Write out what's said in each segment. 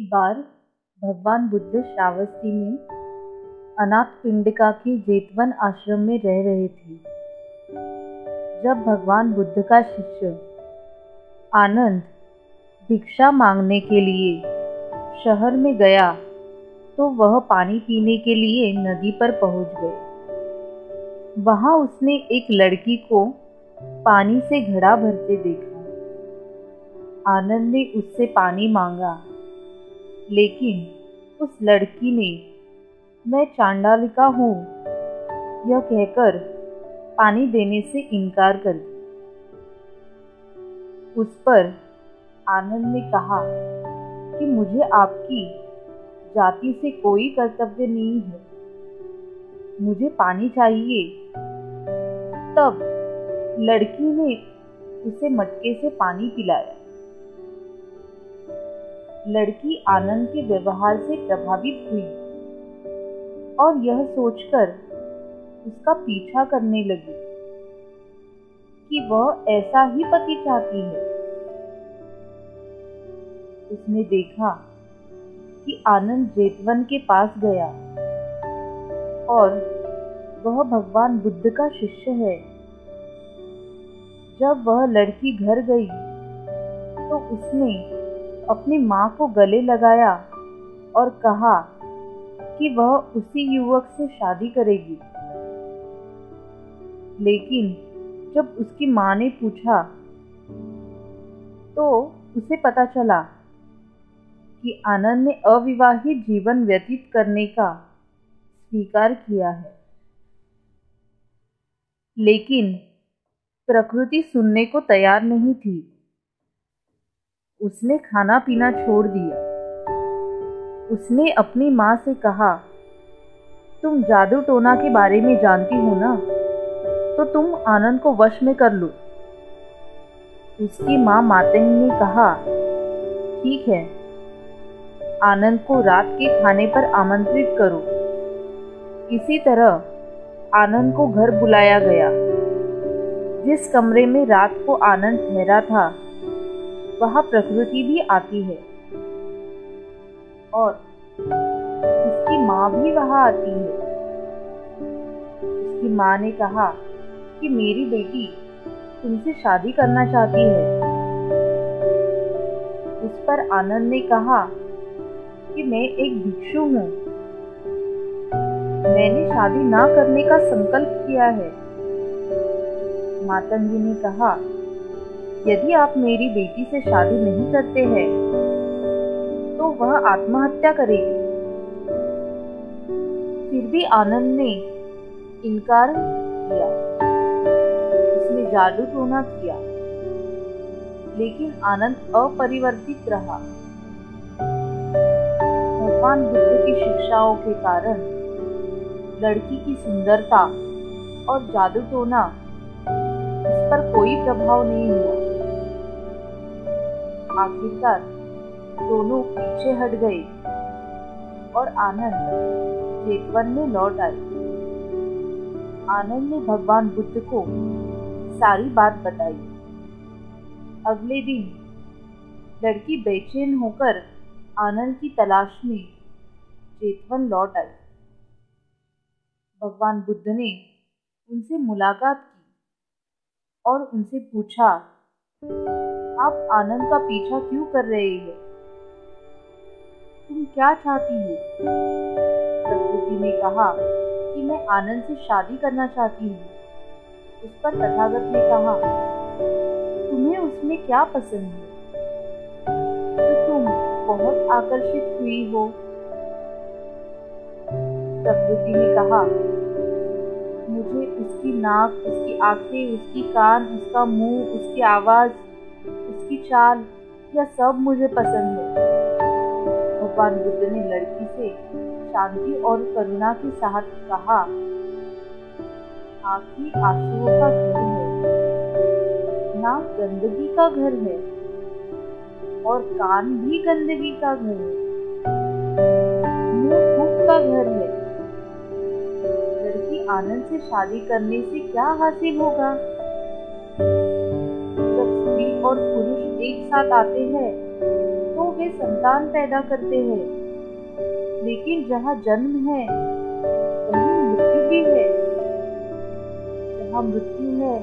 बार भगवान बुद्ध श्रावस्ती में अनाथपिंडिका के जेतवन आश्रम में रह रहे थे। जब भगवान बुद्ध का शिष्य आनंद भिक्षा मांगने के लिए शहर में गया तो वह पानी पीने के लिए नदी पर पहुंच गए। वहां उसने एक लड़की को पानी से घड़ा भरते देखा। आनंद ने उससे पानी मांगा, लेकिन उस लड़की ने मैं चांडालिका हूँ यह कहकर पानी देने से इनकार कर दिया। उस पर आनंद ने कहा कि मुझे आपकी जाति से कोई कर्तव्य नहीं है, मुझे पानी चाहिए। तब लड़की ने उसे मटके से पानी पिलाया। लड़की आनंद के व्यवहार से प्रभावित हुई और यह सोचकर उसका पीछा करने लगी कि वह ऐसा ही पति चाहती है। उसने देखा कि आनंद जेतवन के पास गया और वह भगवान बुद्ध का शिष्य है। जब वह लड़की घर गई तो उसने अपनी माँ को गले लगाया और कहा कि वह उसी युवक से शादी करेगी। लेकिन जब उसकी माँ ने पूछा तो उसे पता चला कि आनंद ने अविवाहित जीवन व्यतीत करने का स्वीकार किया है। लेकिन प्रकृति सुनने को तैयार नहीं थी। उसने खाना पीना छोड़ दिया। उसने अपनी माँ से कहा, तुम जादू टोना के बारे में जानती हो ना, तो तुम आनंद को वश में कर लो। उसकी माँ मातंगी ने कहा, ठीक है, आनंद को रात के खाने पर आमंत्रित करो। इसी तरह आनंद को घर बुलाया गया। जिस कमरे में रात को आनंद ठहरा था वहाँ प्रकृति भी आती है और उसकी माँ भी वहाँ आती है। उसकी माँ ने कहा कि मेरी बेटी तुमसे शादी करना चाहती है। उस पर आनंद ने कहा कि मैं एक भिक्षु हूँ, मैंने शादी ना करने का संकल्प किया है। मातंगी ने कहा, यदि आप मेरी बेटी से शादी नहीं करते हैं तो वह आत्महत्या करेगी। फिर भी आनंद ने इनकार किया। उसने जादू टोना किया, लेकिन आनंद अपरिवर्तित रहा। भगवान बुद्ध की शिक्षाओं के कारण लड़की की सुंदरता और जादू टोना उस पर कोई प्रभाव नहीं हुआ। आखिरकार दोनों पीछे हट गए और आनंद जेतवन में लौट आई। आनंद ने भगवान बुद्ध को सारी बात बताई। अगले दिन लड़की बेचैन होकर आनंद की तलाश में जेतवन लौट आई। भगवान बुद्ध ने उनसे मुलाकात की और उनसे पूछा, आप आनंद का पीछा क्यों कर रहे हैं? तुम क्या चाहती हो? प्रकृति ने कहा कि मैं आनंद से शादी करना चाहती हूँ। उस पर तथागत ने कहा, तुम्हें उसमें क्या पसंद है तो तुम बहुत आकर्षित हुई हो? प्रकृति ने कहा, मुझे उसकी नाक, उसकी आंखें, उसकी कान, उसका मुंह, उसकी आवाज, उसकी चाल, यह सब मुझे पसंद है। भगवान बुद्ध ने लड़की से शांति और करुणा के साथ कहा, आंखें आंसुओं का घर है, नाक गंदगी का घर है और कान भी गंदगी का घर है, मुंह थूक का घर है। लड़की आनंद से शादी करने से क्या हासिल होगा? जब स्त्री और पुरुष एक साथ आते हैं तो वे वे संतान पैदा करते हैं, लेकिन जहाँ जन्म है वहीं मृत्यु भी है, जहाँ मृत्यु है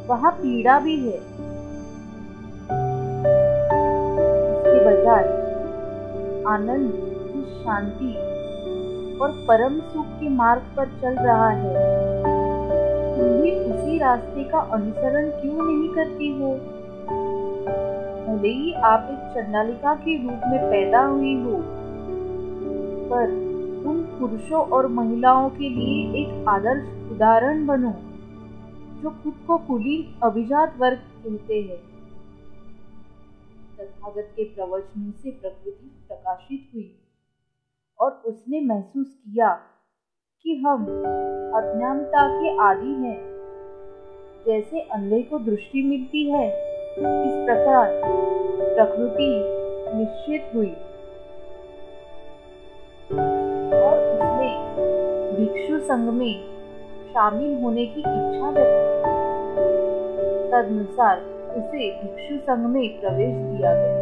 वहाँ पीड़ा भी है। इसके बजाय आनंद की शांति और परम सुख के मार्ग पर चल रहा है, तुम भी उसी रास्ते का अनुसरण क्यों नहीं करती हो? भले ही आप एक चंडालिका के रूप में पैदा हुई हो, पर तुम पुरुषों और महिलाओं के लिए एक आदर्श उदाहरण बनो, जो खुद को कुलीन अभिजात वर्ग कहते हैं। तथागत के प्रवचनों से प्रकृति प्रकाशित हुई और उसने महसूस किया कि हम अज्ञानता के आदी हैं। जैसे अंधे को दृष्टि मिलती है, इस प्रकार प्रकृति निश्चित हुई और उसने भिक्षु संघ में शामिल होने की इच्छा व्यक्त की। तदनुसार उसे भिक्षु संघ में प्रवेश दिया गया।